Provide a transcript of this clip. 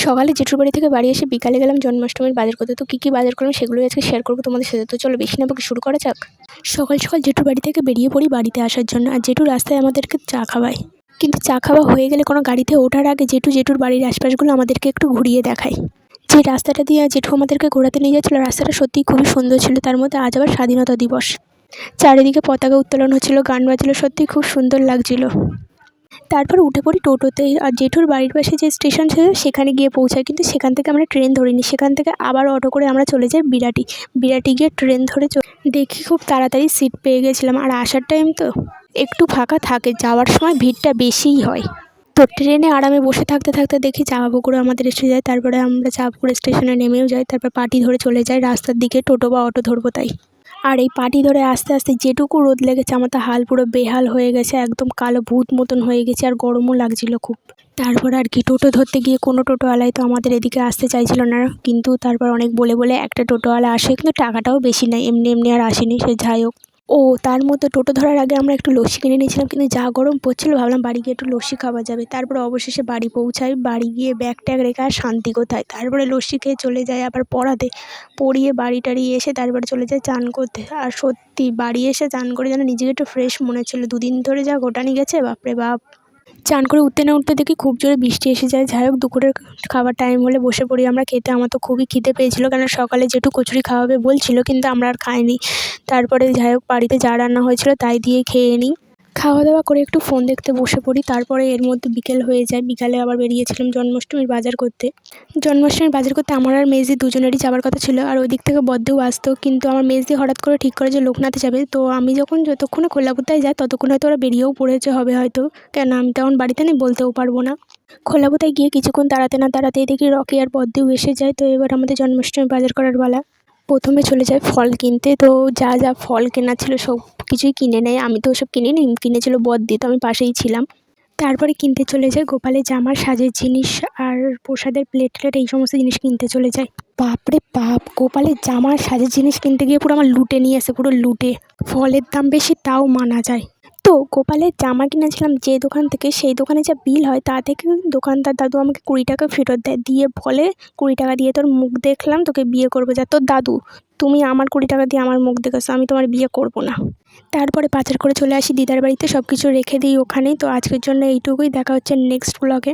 সকালে জেঠুর বাড়ি থেকে বাড়ি এসে বিকালে গেলাম জন্মাষ্টমীর বাজার করতে। তো কী বাজার করলাম সেগুলোই আজকে শেয়ার করবো তোমাদের সাথে। তো চলো বেশি না বকে শুরু করা যাক। সকাল সকাল জেঠুর বাড়ি থেকে বেরিয়ে পড়ি বাড়িতে আসার জন্য। আর জেঠু রাস্তায় আমাদেরকে চা খাওয়ায়, কিন্তু চা খাওয়া হয়ে গেলে কোনো গাড়িতে ওঠার আগে জেঠুর বাড়ির আশপাশগুলো আমাদেরকে একটু ঘুরিয়ে দেখায়। যে রাস্তাটা দিয়ে জেঠু আমাদেরকে ঘোরাতে নিয়ে যাচ্ছিলো, রাস্তাটা সত্যিই খুবই সুন্দর ছিল। তার মধ্যে আজ আবার স্বাধীনতা দিবস, চারিদিকে পতাকা উত্তোলন হচ্ছিলো, গান বাজছিল, সত্যিই খুব সুন্দর লাগছিল। তারপর উঠে পড়ি টোটোতে। আর জেঠুর বাড়ির পাশে যে স্টেশন ছিল সেখানে গিয়ে পৌঁছাই, কিন্তু সেখান থেকে আমরা ট্রেন ধরিনি। সেখান থেকে আবার অটো করে আমরা চলে যাই বিরাটি গিয়ে ট্রেন ধরে দেখি খুব তাড়াতাড়ি সিট পেয়ে গেছিলাম। আর আসার টাইম তো একটু ফাঁকা থাকে, যাওয়ার সময় ভিড়টা বেশিই হয়। তো ট্রেনে আরামে বসে থাকতে থাকতে দেখি চাঁপাপুকুরে আমাদের এসে যায়। তারপরে আমরা চাঁপাপুকুর স্টেশনে নেমেও যাই। তারপর পাটি ধরে চলে যাই রাস্তার দিকে, টোটো বা অটো ধরবো তাই। আর এই পাটি ধরে আস্তে আস্তে যেটুকু রোদ লেগেছে, আমার তো হাল পুরো বেহাল হয়ে গেছে, একদম কালো ভূত মতন হয়ে গেছে, আর গরমও লাগছিল খুব। তারপর আর কি টোটো ধরতে গিয়ে কোনো টোটোওয়ালাই তো আমাদের এদিকে আসতে চাইছিল না, কিন্তু তারপর অনেক বলে একটা টোটোওয়ালা আসে, কিন্তু টাকাটাও বেশি নেয়, এমনি আর আসেনি। সে যাই হোক। তার মধ্যে টোটো ধরার আগে আমরা একটু লস্যি কিনে নিয়েছিলাম, কিন্তু যা গরম পড়ছিল ভাবলাম বাড়ি গিয়ে একটু লস্যি খাওয়া যাবে। তারপরে অবশেষে বাড়ি পৌঁছাই। বাড়ি গিয়ে ব্যাগ ট্যাগ রেখে আর শান্তি কোথায়। তারপরে লস্যি খেয়ে চলে যাই আবার পড়িয়ে বাড়ি টাড়ি এসে তারপরে চলে যাই চান করতে। আর সত্যি বাড়ি এসে চান করে যেন নিজেকে একটু ফ্রেশ মনে হচ্ছিল। দুদিন ধরে যা ঘোটানি গেছে, বাপরে বাপ। চান করে উঠতে না উঠতে দেখি খুব জোরে বৃষ্টি এসে যায়। যাই হোক, দুপুরের খাবার টাইম হলে বসে পড়ি আমরা খেতে। আমার তো খুবই খিদে পেয়েছিল, কারণ সকালে জেঠু কচুরি খাওয়াবে বলছিল, কিন্তু আমরা আর খাইনি। তারপরে যাই হোক, বাড়িতে যা রান্না হয়েছিল তাই দিয়ে খেয়ে নিই। খাওয়া দাওয়া করে একটু ফোন দেখতে বসে পড়ি। তারপরে এর মধ্যে বিকেল হয়ে যায়। বিকালে আবার বেরিয়েছিলাম জন্মাষ্টমীর বাজার করতে। আমার আর মেজদি দুজনেরই যাওয়ার কথা ছিল। আর ওই দিক থেকে বদ্দেও আসতো, কিন্তু আমার মেজদি হঠাৎ করে ঠিক করে যে লোকনাথে যাবে। তো আমি যতক্ষণে খোলাপোতায় যাই ততক্ষণ হয়তো ওরা বেরিয়েও পড়েছে হবে হয়তো, কেন আমি তখন বাড়িতে নেই, বলতেও পারবো না। খোলাপোতায় গিয়ে কিছুক্ষণ তাড়াতেই দেখি রকি আর বদ্দেও এসে যায়। তো এবার আমাদের জন্মাষ্টমী বাজার করার বেলা। প্রথমে চলে যায় ফল কিনতে। তো যা ফল কেনা ছিল সব কিছুই কিনে নেয়। আমি তো ওসব কিনিনি, কিনেছিল বদ্দি, তো আমি পাশেই ছিলাম। তারপরে কিনতে চলে যায় গোপালের জামা, সাজের জিনিস আর প্রসাদের প্লেট এই সমস্ত জিনিস কিনতে চলে যায়। বাপরে বাপ, গোপালের জামা আর সাজের জিনিস কিনতে গিয়ে পুরো আমার লুটে নিয়ে আসে, পুরো লুটে। ফলের দাম বেশি তাও মানা যায়। তো গোপালের জামা কিনেছিলাম যে দোকান থেকে, সেই দোকানে যা বিল হয় তা থেকে দোকানদার দাদু আমাকে 20 টাকা ফেরত দেয়, দিয়ে বলে 20 টাকা দিয়ে তোর মুখ দেখলাম, তোকে বিয়ে করবো। যা তোর দাদু, তুমি আমার 20 টাকা দিয়ে আমার মুখ দেখেছো, আমি তোমার বিয়ে করবো না। তারপরে বাজার করে চলে আসি দিদার বাড়িতে, সব কিছু রেখে দিই ওখানেই। তো আজকের জন্য এইটুকুই, দেখা হচ্ছে নেক্সট ব্লগে।